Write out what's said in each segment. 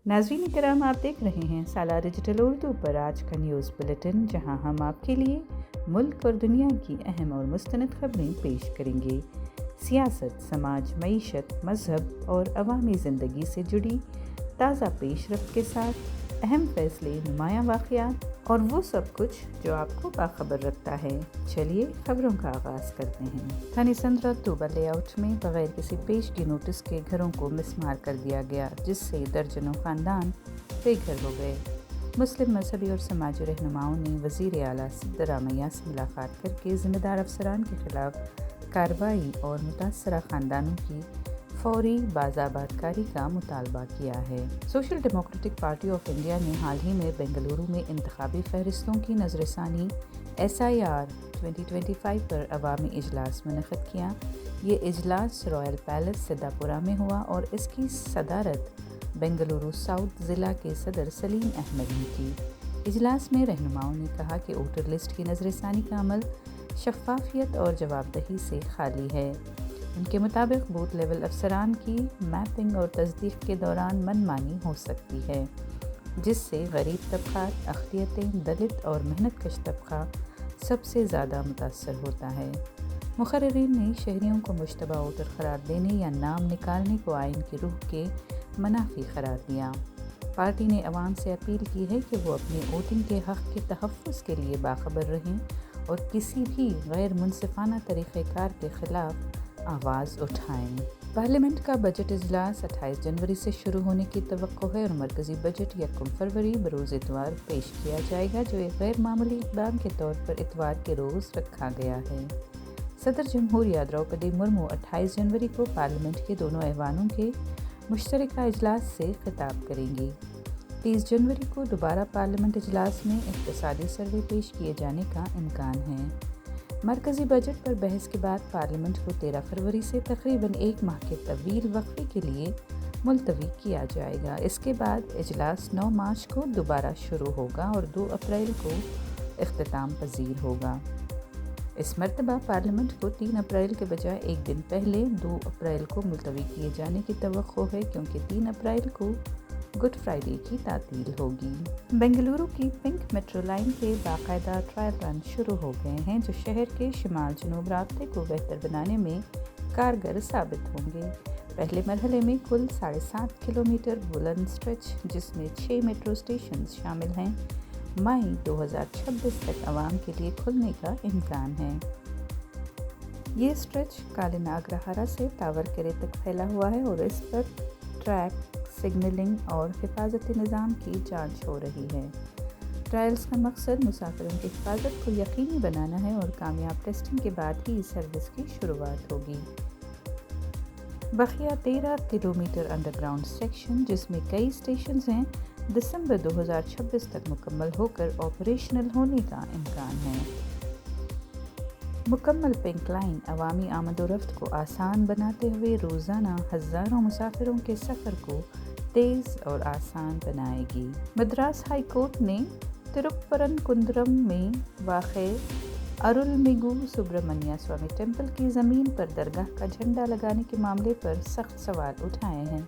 नाज़रीन करम, आप देख रहे हैं सालार डिजिटल उर्दू पर आज का न्यूज़ बुलेटिन, जहां हम आपके लिए मुल्क और दुनिया की अहम और मुस्तनद खबरें पेश करेंगे। सियासत, समाज, मईशत, मज़हब और अवामी ज़िंदगी से जुड़ी ताज़ा पेशरफ्त के साथ अहम फ़ैसले, नुमायाँ वाक़यात और वो सब कुछ जो आपको बाखबर रखता है। चलिए खबरों का आगाज़ करते हैं। थाने संदरा तोबा लेआउट में बगैर किसी पेशगी नोटिस के घरों को मिसमार कर दिया गया, जिससे दर्जनों ख़ानदान बेघर हो गए। मुस्लिम मजहबी और समाजी रहनुमाओं ने वज़ीर आला सिद्दरामैया से मुलाकात करके ज़िम्मेदार अफसरान के खिलाफ कार्रवाई और मुतासरा ख़ानदानों की फौरी बाज़ाबातकारी का मुतालबा किया है। Social democratic party of India ने हाल ही में बेंगलुरु में इंतखाबी फहरिस्तों की नज़रसानी SIR 2025 पर अवामी इजलास मुनक़िद किया। ये इजलास रॉयल पैलेस सिद्धापुरा में हुआ और इसकी सदारत बेंगलुरु साउथ ज़िला के सदर सलीम अहमद ने की। इजलास में रहनुमाओं ने कहा कि वोटर लिस्ट की नज़रसानी का अमल शफ़ाफियत और जवाबदही से खाली है। उनके मुताबिक बूथ लेवल अफसरान की मैपिंग और तस्दीक के दौरान मनमानी हो सकती है, जिससे गरीब तबक़ात, अक़लियतें, दलित और मेहनत कश तबक़ा सबसे ज़्यादा मुतासर होता है। मुक़र्रिरीन ने शहरियों को मुश्तबा वोटर करार देने या नाम निकालने को आइन की रूह के मनाफी करार दिया। पार्टी ने अवाम से अपील की है कि वो अपने वोटिंग के हक़ के तहफ़्फ़ुज़ के लिए बाखबर रहें और किसी भी गैर मुनसिफ़ाना तरीक़ेकार के ख़िलाफ़ आवाज़ उठाएं। पार्लियामेंट का बजट इजलास 28 जनवरी से शुरू होने की तवक्को है और मरकज़ी बजट 1 फरवरी बरोज़ इतवार पेश किया जाएगा, जो एक गैर मामूली इक़दाम के तौर पर इतवार के रोज़ रखा गया है। सदर जमहूरिया द्रौपदी मुर्मू 28 जनवरी को पार्लियामेंट के दोनों ऐवानों के मुश्तरका इजलास से खिताब करेंगी। 30 जनवरी को दोबारा पार्लियामेंट इजलास में इक़्तिसादी सर्वे पेश किए जाने का इम्कान है। मरकज़ी बजट पर बहस के बाद पार्लियामेंट को 13 फरवरी से तकरीबन 1 माह के तवील वक्फे के लिए मुलतवी किया जाएगा। इसके बाद इजलास 9 मार्च को दोबारा शुरू होगा और 2 अप्रैल को इख्तिताम पजीर होगा। इस मरतबा पार्लियामेंट को 3 अप्रैल के बजाय एक दिन पहले 2 अप्रैल को मुलतवी किए जाने की तवक्को है, क्योंकि 3 अप्रैल को गुड फ्राइडे की तातील होगी। बेंगलुरु की पिंक मेट्रो लाइन के बाकायदा ट्रायल रन शुरू हो गए हैं, जो शहर के शिमाल जनूब रास्ते को बेहतर बनाने में कारगर साबित होंगे। पहले मरहले में कुल 7.5 किलोमीटर बुलंद स्ट्रेच, जिसमें 6 मेट्रो स्टेशन शामिल हैं, मई 2026 तक आवाम के लिए खुलने का इम्कान है। ये स्ट्रेच काले नागरहारा से टावर केरे तक फैला हुआ है और इस पर ट्रैक, सिग्नलिंग और हिफाजती निज़ाम की जांच हो रही है। ट्रायल्स का मकसद मुसाफिरों की हिफाजत को यकीनी बनाना है और कामयाब टेस्टिंग के बाद ही इस सर्विस की शुरुआत होगी। बकिया 13 किलोमीटर अंडरग्राउंड सेक्शन, जिसमें कई स्टेशन हैं, दिसंबर 2026 तक मुकम्मल होकर ऑपरेशनल होने का इम्कान है। मुकम्मल पिंक लाइन अवामी आमदोरफ्त को आसान बनाते हुए रोज़ाना हज़ारों मुसाफिरों के सफ़र को तेज़ और आसान बनाएगी। मद्रास हाई कोर्ट ने तिरुपरनकुंद्रम में वाक़े अरुलमिगु सुब्रमण्य स्वामी टेम्पल की ज़मीन पर दरगाह का झंडा लगाने के मामले पर सख्त सवाल उठाए हैं।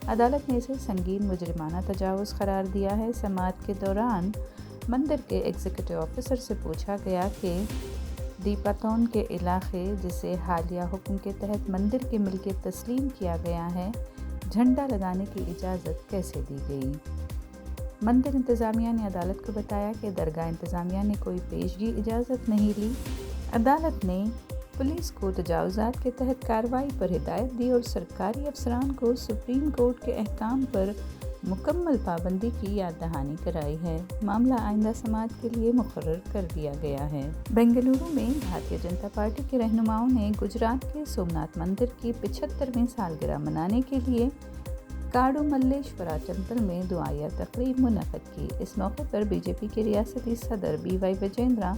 अदालत ने इसे संगीन मुजरिमाना तजावुज़ करार दिया है। समाअत के दौरान मंदिर के एग्जीक्यूटिव ऑफिसर से पूछा गया कि दीपातौन के इलाके, जिसे हालिया हुक्म के तहत मंदिर की मिल्कियत तस्लीम किया गया है, झंडा लगाने की इजाज़त कैसे दी गई। मंदिर इंतज़ामिया ने अदालत को बताया कि दरगाह इंतज़ामिया ने कोई पेशगी इजाज़त नहीं ली। अदालत ने पुलिस को तजावुज़ात के तहत कार्रवाई पर हिदायत दी और सरकारी अफसरान को सुप्रीम कोर्ट के अहकाम पर मुकम्मल पाबंदी की याद दहानी कराई है। मामला आइंदा समाअत के लिए मुकर्रर कर दिया गया है। बेंगलुरु में भारतीय जनता पार्टी के रहनुमाओं ने गुजरात के सोमनाथ मंदिर की 75वीं सालगिरह मनाने के लिए काडू मल्लेश्वरा टेम्पल में दुआया तकरीब मुनक़्क़िद की। इस मौके पर बीजेपी के रियासती सदर BY विजेंद्रा,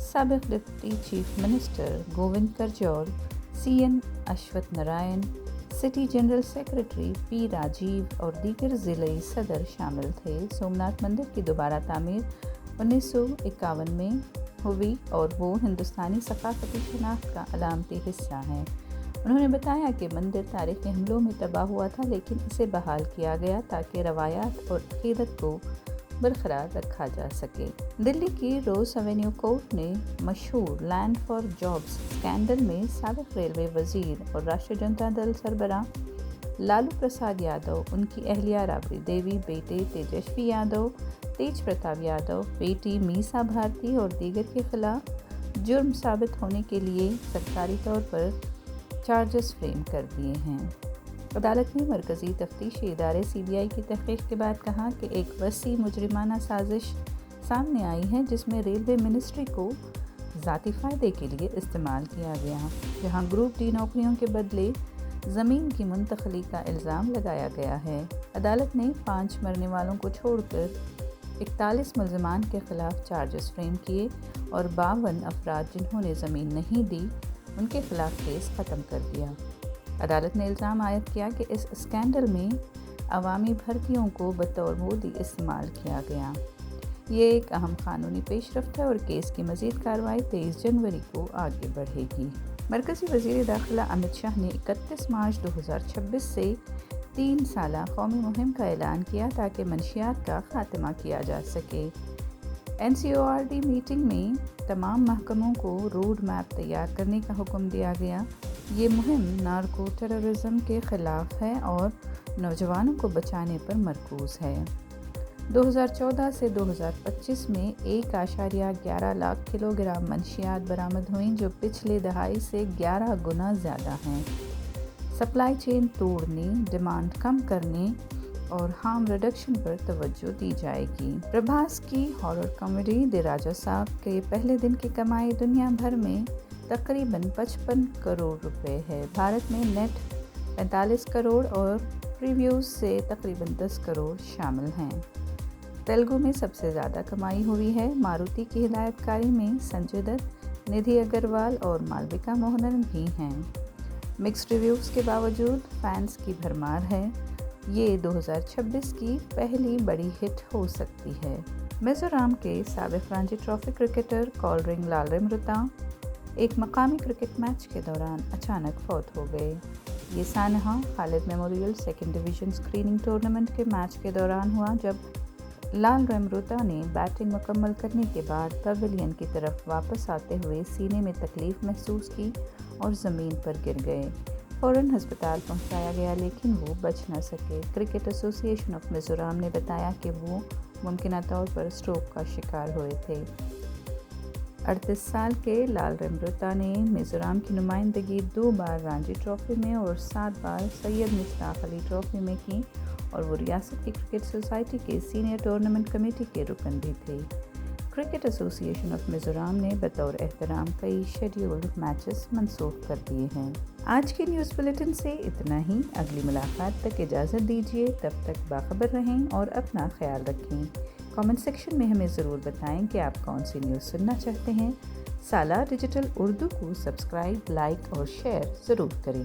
साबिक़ deputy chief minister Govind Karjol, CN Ashwath Narayan, city general secretary P Rajeev और दीगर ज़िले सदर शामिल थे। सोमनाथ मंदिर की दोबारा तामीर 1951 में हुई और वो हिंदुस्तानी सकाफ़ती शनाख्त का अलामती हिस्सा है। انہوں نے بتایا کہ مندر تاریخی حملوں میں تباہ ہوا تھا، لیکن اسے بحال کیا گیا تاکہ روایات اور عقیدت کو برقرار رکھا جا سکے۔ دلی کی روز ایونیو کورٹ نے مشہور لینڈ فار جابس اسکینڈل میں سابق ریلوے وزیر اور راشٹریہ جنتا دل سربراہ لالو پرساد یادو، ان کی اہلیہ رابڑی دیوی، بیٹے تیجسوی یادو، تیج پرتاپ یادو، بیٹی میسا بھارتی اور دیگر کے خلاف جرم ثابت ہونے کے لیے سرکاری طور پر چارجز فریم کر دیے ہیں۔ عدالت نے مرکزی تفتیشی ادارے CBI کی تحقیق کے بعد کہا کہ ایک وسیع مجرمانہ سازش سامنے آئی ہے جس میں ریلوے منسٹری کو ذاتی فائدے کے لیے استعمال کیا گیا، جہاں گروپ ڈی نوکریوں کے بدلے زمین کی منتقلی کا الزام لگایا گیا ہے۔ عدالت نے 5 مرنے والوں کو چھوڑ کر 41 ملزمان کے خلاف چارجز فریم کیے اور 52 افراد جنہوں نے زمین نہیں دی ان کے خلاف کیس ختم کر دیا۔ عدالت نے الزام عائد کیا کہ اس اسکینڈل میں عوامی بھرتیوں کو بطور مودی استعمال کیا گیا۔ یہ ایک اہم قانونی پیش رفت ہے اور کیس کی مزید کارروائی 23 جنوری کو آگے بڑھے گی۔ مرکزی وزیر داخلہ امت شاہ نے 31 مارچ 2026 سے 3 سالہ قومی مہم کا اعلان کیا تاکہ منشیات کا خاتمہ کیا جا سکے۔ NCORD میٹنگ میں تمام محکموں کو روڈ میپ تیار کرنے کا حکم دیا گیا۔ یہ مہم نارکو ٹیررزم کے خلاف ہے اور نوجوانوں کو بچانے پر مرکوز ہے۔ 2014 سے 2025 میں 1.11 لاکھ کلو گرام منشیات برآمد ہوئیں، جو پچھلے دہائی سے 11 گنا زیادہ ہیں۔ سپلائی چین توڑنے، ڈیمانڈ کم کرنے اور ہارم ریڈکشن پر توجہ دی جائے گی۔ پربھاس کی ہارر کامیڈی دی راجا صاحب کے پہلے دن کی کمائی دنیا بھر میں تقریباً 55 کروڑ روپے ہے۔ بھارت میں نیٹ 45 کروڑ اور پریویوز سے تقریباً 10 کروڑ شامل ہیں۔ تیلگو میں سب سے زیادہ کمائی ہوئی ہے۔ ماروتی کی ہدایت کاری میں سنجے دت، ندھی اگروال اور مالوکا موہنن بھی ہیں۔ مکسڈ ریویوز کے باوجود فینس کی بھرمار ہے۔ یہ 2026 کی پہلی بڑی ہٹ ہو سکتی ہے۔ میزورام کے سابق رانجی ٹرافی کرکٹر کولرنگ لالرمروتا ایک مقامی کرکٹ میچ کے دوران اچانک فوت ہو گئے۔ یہ سانحہ Khalid memorial second division screening tournament کے میچ کے دوران ہوا، جب لالرمروتا نے بیٹنگ مکمل کرنے کے بعد پویلین کی طرف واپس آتے ہوئے سینے میں تکلیف محسوس کی اور زمین پر گر گئے۔ فوراً ہسپتال پہنچایا گیا لیکن وہ بچ نہ سکے۔ کرکٹ ایسوسی ایشن آف میزورام نے بتایا کہ وہ ممکنہ طور پر اسٹروک کا شکار ہوئے تھے۔ 38 سال کے لالرمروتا نے میزورام کی نمائندگی 2 بار رانجی ٹرافی میں اور 7 بار سید مشتاق علی ٹرافی میں کی اور وہ ریاست کی کرکٹ سوسائٹی کے سینئر ٹورنامنٹ کمیٹی کے رکن بھی تھے۔ کرکٹ ایسوسی ایشن آف میزورام نے بطور احترام کئی شیڈیولڈ میچز منسوخ کر دیے ہیں۔ آج کے نیوز بلیٹن سے اتنا ہی۔ اگلی ملاقات تک اجازت دیجیے، تب تک باخبر رہیں اور اپنا خیال رکھیں۔ کامنٹ سیکشن میں ہمیں ضرور بتائیں کہ آپ کون سی نیوز سننا چاہتے ہیں۔ سالار ڈیجیٹل اردو کو سبسکرائب، لائک اور شیئر ضرور کریں۔